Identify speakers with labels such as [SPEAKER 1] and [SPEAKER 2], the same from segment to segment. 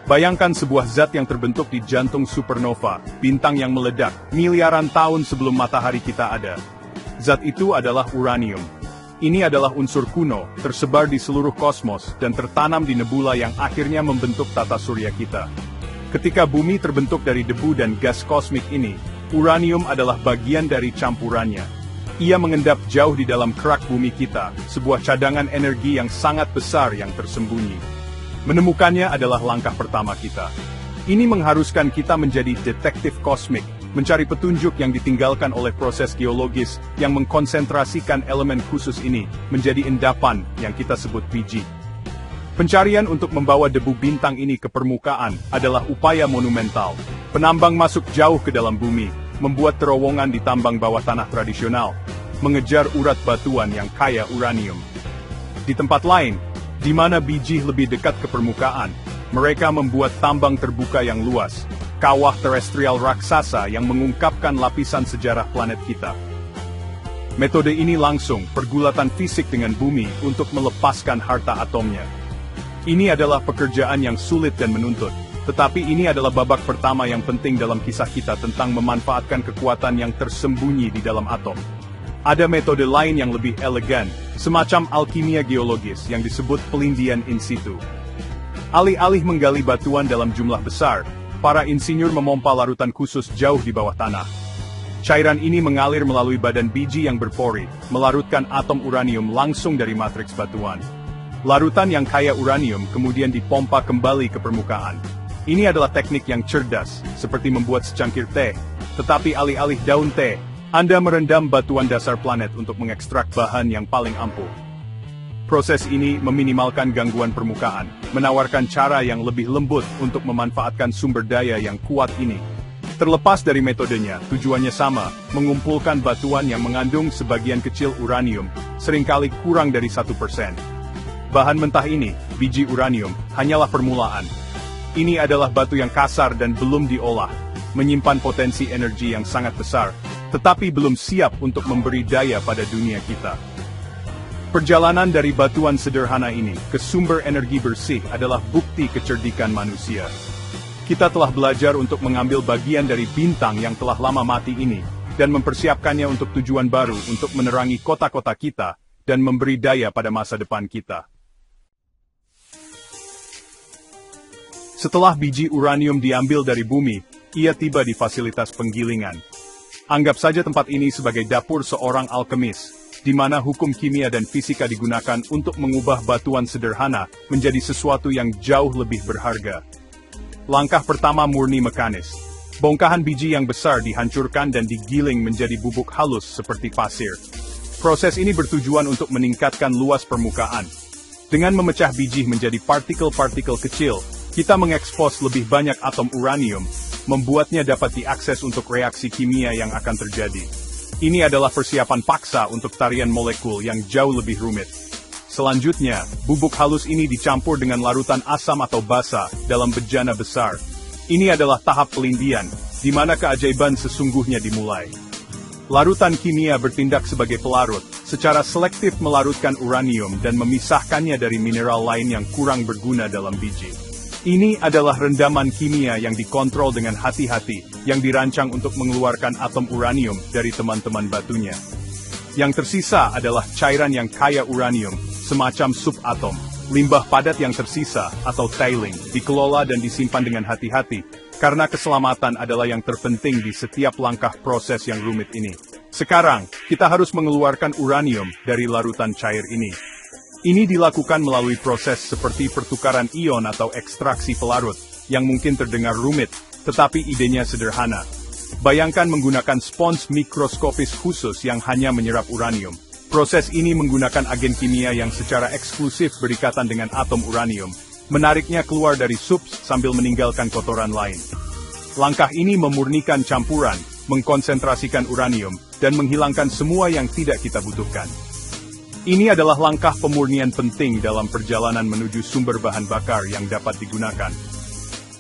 [SPEAKER 1] Bayangkan sebuah zat yang terbentuk di jantung supernova, bintang yang meledak, miliaran tahun sebelum matahari kita ada. Zat itu adalah uranium. Ini adalah unsur kuno, tersebar di seluruh kosmos, dan tertanam di nebula yang akhirnya membentuk tata surya kita. Ketika bumi terbentuk dari debu dan gas kosmik ini, uranium adalah bagian dari campurannya. Ia mengendap jauh di dalam kerak bumi kita, sebuah cadangan energi yang sangat besar yang tersembunyi. Menemukannya adalah langkah pertama kita. Ini mengharuskan kita menjadi detektif kosmik, mencari petunjuk yang ditinggalkan oleh proses geologis yang mengkonsentrasikan elemen khusus ini menjadi endapan yang kita sebut biji. Pencarian untuk membawa debu bintang ini ke permukaan adalah upaya monumental. Penambang masuk jauh ke dalam bumi, membuat terowongan di tambang bawah tanah tradisional, mengejar urat batuan yang kaya uranium. Di tempat lain, di mana biji lebih dekat ke permukaan, mereka membuat tambang terbuka yang luas, kawah terestrial raksasa yang mengungkapkan lapisan sejarah planet kita. Metode ini langsung pergulatan fisik dengan bumi untuk melepaskan harta atomnya. Ini adalah pekerjaan yang sulit dan menuntut, tetapi ini adalah babak pertama yang penting dalam kisah kita tentang memanfaatkan kekuatan yang tersembunyi di dalam atom. Ada metode lain yang lebih elegan, semacam alkimia geologis yang disebut pelindian in situ. Alih-alih menggali batuan dalam jumlah besar, para insinyur memompa larutan khusus jauh di bawah tanah. Cairan ini mengalir melalui badan biji yang berpori, melarutkan atom uranium langsung dari matriks batuan. Larutan yang kaya uranium kemudian dipompa kembali ke permukaan. Ini adalah teknik yang cerdas, seperti membuat secangkir teh, tetapi alih-alih daun teh, Anda merendam batuan dasar planet untuk mengekstrak bahan yang paling ampuh. Proses ini meminimalkan gangguan permukaan, menawarkan cara yang lebih lembut untuk memanfaatkan sumber daya yang kuat ini. Terlepas dari metodenya, tujuannya sama, mengumpulkan batuan yang mengandung sebagian kecil uranium, seringkali kurang dari 1%. Bahan mentah ini, biji uranium, hanyalah permulaan. Ini adalah batu yang kasar dan belum diolah, menyimpan potensi energi yang sangat besar, tetapi belum siap untuk memberi daya pada dunia kita. Perjalanan dari batuan sederhana ini ke sumber energi bersih adalah bukti kecerdikan manusia. Kita telah belajar untuk mengambil bagian dari bintang yang telah lama mati ini, dan mempersiapkannya untuk tujuan baru untuk menerangi kota-kota kita, dan memberi daya pada masa depan kita. Setelah biji uranium diambil dari bumi, ia tiba di fasilitas penggilingan. Anggap saja tempat ini sebagai dapur seorang alkemis, di mana hukum kimia dan fisika digunakan untuk mengubah batuan sederhana menjadi sesuatu yang jauh lebih berharga. Langkah pertama murni mekanis. Bongkahan biji yang besar dihancurkan dan digiling menjadi bubuk halus seperti pasir. Proses ini bertujuan untuk meningkatkan luas permukaan. Dengan memecah biji menjadi partikel-partikel kecil, kita mengekspos lebih banyak atom uranium, membuatnya dapat diakses untuk reaksi kimia yang akan terjadi. Ini adalah persiapan paksa untuk tarian molekul yang jauh lebih rumit. Selanjutnya, bubuk halus ini dicampur dengan larutan asam atau basa dalam bejana besar. Ini adalah tahap pelindian, di mana keajaiban sesungguhnya dimulai. Larutan kimia bertindak sebagai pelarut, secara selektif melarutkan uranium dan memisahkannya dari mineral lain yang kurang berguna dalam biji. Ini adalah rendaman kimia yang dikontrol dengan hati-hati, yang dirancang untuk mengeluarkan atom uranium dari teman-teman batunya. Yang tersisa adalah cairan yang kaya uranium, semacam subatom. Limbah padat yang tersisa, atau tailing, dikelola dan disimpan dengan hati-hati, karena keselamatan adalah yang terpenting di setiap langkah proses yang rumit ini. Sekarang, kita harus mengeluarkan uranium dari larutan cair ini. Ini dilakukan melalui proses seperti pertukaran ion atau ekstraksi pelarut, yang mungkin terdengar rumit, tetapi idenya sederhana. Bayangkan menggunakan spons mikroskopis khusus yang hanya menyerap uranium. Proses ini menggunakan agen kimia yang secara eksklusif berikatan dengan atom uranium, menariknya keluar dari subs sambil meninggalkan kotoran lain. Langkah ini memurnikan campuran, mengkonsentrasikan uranium, dan menghilangkan semua yang tidak kita butuhkan. Ini adalah langkah pemurnian penting dalam perjalanan menuju sumber bahan bakar yang dapat digunakan.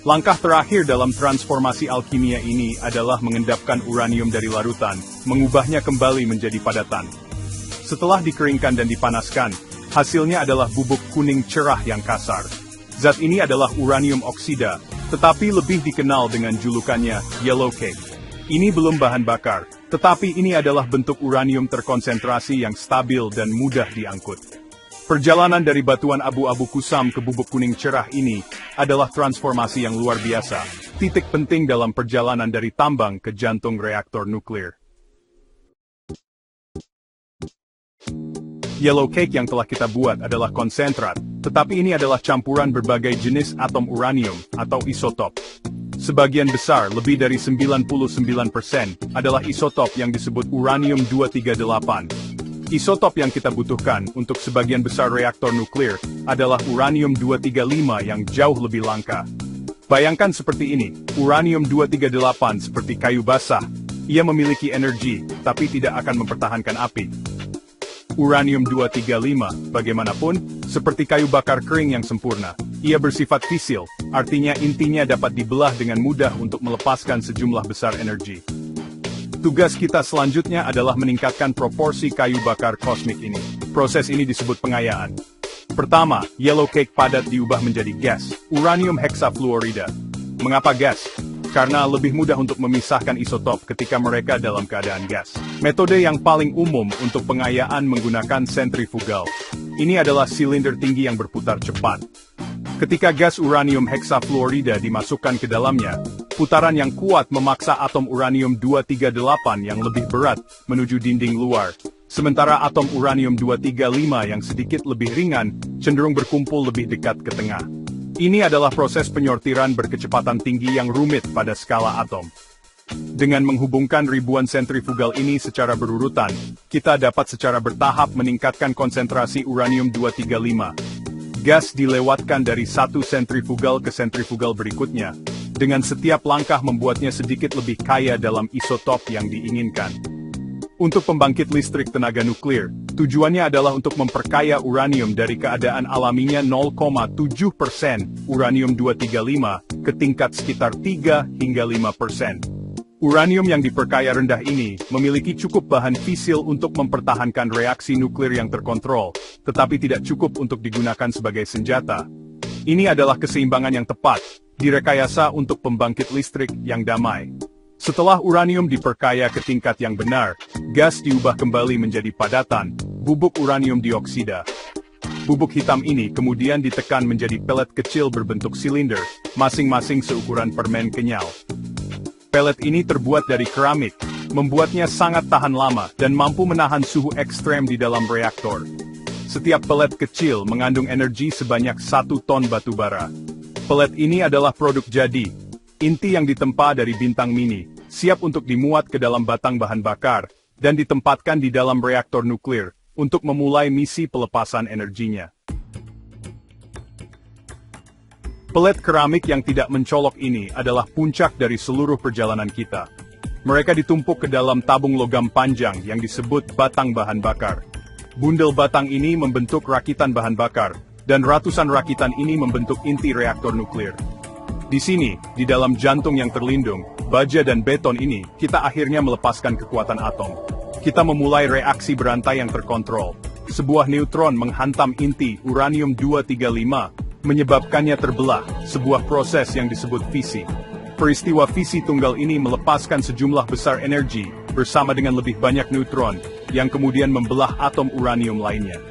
[SPEAKER 1] Langkah terakhir dalam transformasi alkimia ini adalah mengendapkan uranium dari larutan, mengubahnya kembali menjadi padatan. Setelah dikeringkan dan dipanaskan, hasilnya adalah bubuk kuning cerah yang kasar. Zat ini adalah uranium oksida, tetapi lebih dikenal dengan julukannya yellow cake. Ini belum bahan bakar, tetapi ini adalah bentuk uranium terkonsentrasi yang stabil dan mudah diangkut. Perjalanan dari batuan abu-abu kusam ke bubuk kuning cerah ini adalah transformasi yang luar biasa, titik penting dalam perjalanan dari tambang ke jantung reaktor nuklir. Yellow cake yang telah kita buat adalah konsentrat, tetapi ini adalah campuran berbagai jenis atom uranium atau isotop. Sebagian besar, lebih dari 99%, adalah isotop yang disebut uranium-238. Isotop yang kita butuhkan untuk sebagian besar reaktor nuklir adalah uranium-235 yang jauh lebih langka. Bayangkan seperti ini, uranium-238 seperti kayu basah. Ia memiliki energi, tapi tidak akan mempertahankan api. Uranium-235, bagaimanapun, seperti kayu bakar kering yang sempurna. Ia bersifat fisil, artinya intinya dapat dibelah dengan mudah untuk melepaskan sejumlah besar energi. Tugas kita selanjutnya adalah meningkatkan proporsi kayu bakar kosmik ini. Proses ini disebut pengayaan. Pertama, yellow cake padat diubah menjadi gas, uranium hexafluorida. Mengapa gas? Karena lebih mudah untuk memisahkan isotop ketika mereka dalam keadaan gas. Metode yang paling umum untuk pengayaan menggunakan sentrifugal. Ini adalah silinder tinggi yang berputar cepat. Ketika gas uranium hexafluorida dimasukkan ke dalamnya, putaran yang kuat memaksa atom uranium-238 yang lebih berat menuju dinding luar, sementara atom uranium-235 yang sedikit lebih ringan cenderung berkumpul lebih dekat ke tengah. Ini adalah proses penyortiran berkecepatan tinggi yang rumit pada skala atom. Dengan menghubungkan ribuan sentrifugal ini secara berurutan, kita dapat secara bertahap meningkatkan konsentrasi uranium-235. Gas dilewatkan dari satu sentrifugal ke sentrifugal berikutnya, dengan setiap langkah membuatnya sedikit lebih kaya dalam isotop yang diinginkan. Untuk pembangkit listrik tenaga nuklir, tujuannya adalah untuk memperkaya uranium dari keadaan alaminya 0,7% uranium-235 ke tingkat sekitar 3 hingga 5%. Uranium yang diperkaya rendah ini memiliki cukup bahan fisil untuk mempertahankan reaksi nuklir yang terkontrol, tetapi tidak cukup untuk digunakan sebagai senjata. Ini adalah keseimbangan yang tepat, direkayasa untuk pembangkit listrik yang damai. Setelah uranium diperkaya ke tingkat yang benar, gas diubah kembali menjadi padatan, bubuk uranium dioksida. Bubuk hitam ini kemudian ditekan menjadi pelet kecil berbentuk silinder, masing-masing seukuran permen kenyal. Pelet ini terbuat dari keramik, membuatnya sangat tahan lama dan mampu menahan suhu ekstrem di dalam reaktor. Setiap pelet kecil mengandung energi sebanyak 1 ton batu bara. Pelet ini adalah produk jadi, inti yang ditempa dari bintang mini, siap untuk dimuat ke dalam batang bahan bakar, dan ditempatkan di dalam reaktor nuklir, untuk memulai misi pelepasan energinya. Pelet keramik yang tidak mencolok ini adalah puncak dari seluruh perjalanan kita. Mereka ditumpuk ke dalam tabung logam panjang yang disebut batang bahan bakar. Bundel batang ini membentuk rakitan bahan bakar, dan ratusan rakitan ini membentuk inti reaktor nuklir. Di sini, di dalam jantung yang terlindung, baja dan beton ini, kita akhirnya melepaskan kekuatan atom. Kita memulai reaksi berantai yang terkontrol. Sebuah neutron menghantam inti uranium-235, menyebabkannya terbelah, sebuah proses yang disebut fisi. Peristiwa fisi tunggal ini melepaskan sejumlah besar energi, bersama dengan lebih banyak neutron, yang kemudian membelah atom uranium lainnya.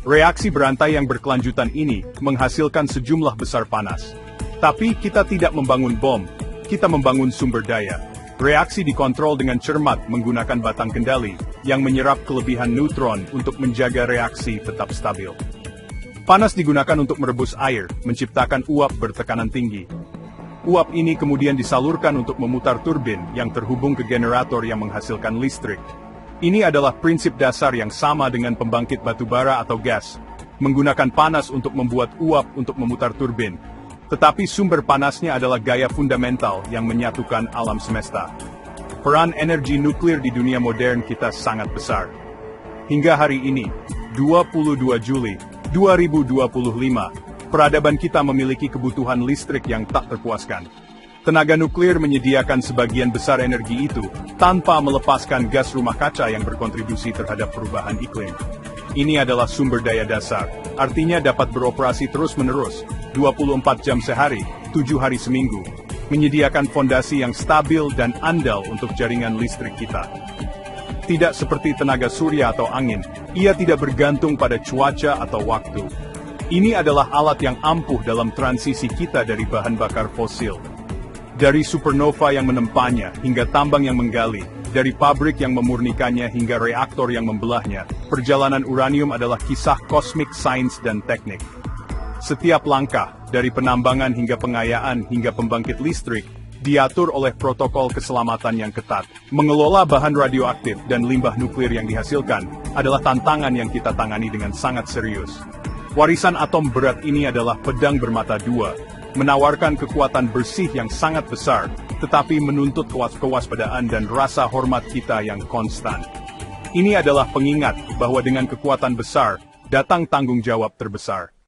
[SPEAKER 1] Reaksi berantai yang berkelanjutan ini, menghasilkan sejumlah besar panas. Tapi kita tidak membangun bom, kita membangun sumber daya. Reaksi dikontrol dengan cermat menggunakan batang kendali, yang menyerap kelebihan neutron untuk menjaga reaksi tetap stabil. Panas digunakan untuk merebus air, menciptakan uap bertekanan tinggi. Uap ini kemudian disalurkan untuk memutar turbin yang terhubung ke generator yang menghasilkan listrik. Ini adalah prinsip dasar yang sama dengan pembangkit batu bara atau gas, menggunakan panas untuk membuat uap untuk memutar turbin. Tetapi sumber panasnya adalah gaya fundamental yang menyatukan alam semesta. Peran energi nuklir di dunia modern kita sangat besar. Hingga hari ini, 22 Juli 2025, peradaban kita memiliki kebutuhan listrik yang tak terpuaskan. Tenaga nuklir menyediakan sebagian besar energi itu, tanpa melepaskan gas rumah kaca yang berkontribusi terhadap perubahan iklim. Ini adalah sumber daya dasar, artinya dapat beroperasi terus-menerus, 24 jam sehari, 7 hari seminggu, menyediakan fondasi yang stabil dan andal untuk jaringan listrik kita. Tidak seperti tenaga surya atau angin, ia tidak bergantung pada cuaca atau waktu. Ini adalah alat yang ampuh dalam transisi kita dari bahan bakar fosil. Dari supernova yang menempanya hingga tambang yang menggali, dari pabrik yang memurnikannya hingga reaktor yang membelahnya, perjalanan uranium adalah kisah kosmik sains dan teknik. Setiap langkah, dari penambangan hingga pengayaan hingga pembangkit listrik, diatur oleh protokol keselamatan yang ketat. Mengelola bahan radioaktif dan limbah nuklir yang dihasilkan adalah tantangan yang kita tangani dengan sangat serius. Warisan atom berat ini adalah pedang bermata dua, menawarkan kekuatan bersih yang sangat besar, tetapi menuntut kewaspadaan dan rasa hormat kita yang konstan. Ini adalah pengingat bahwa dengan kekuatan besar, datang tanggung jawab terbesar.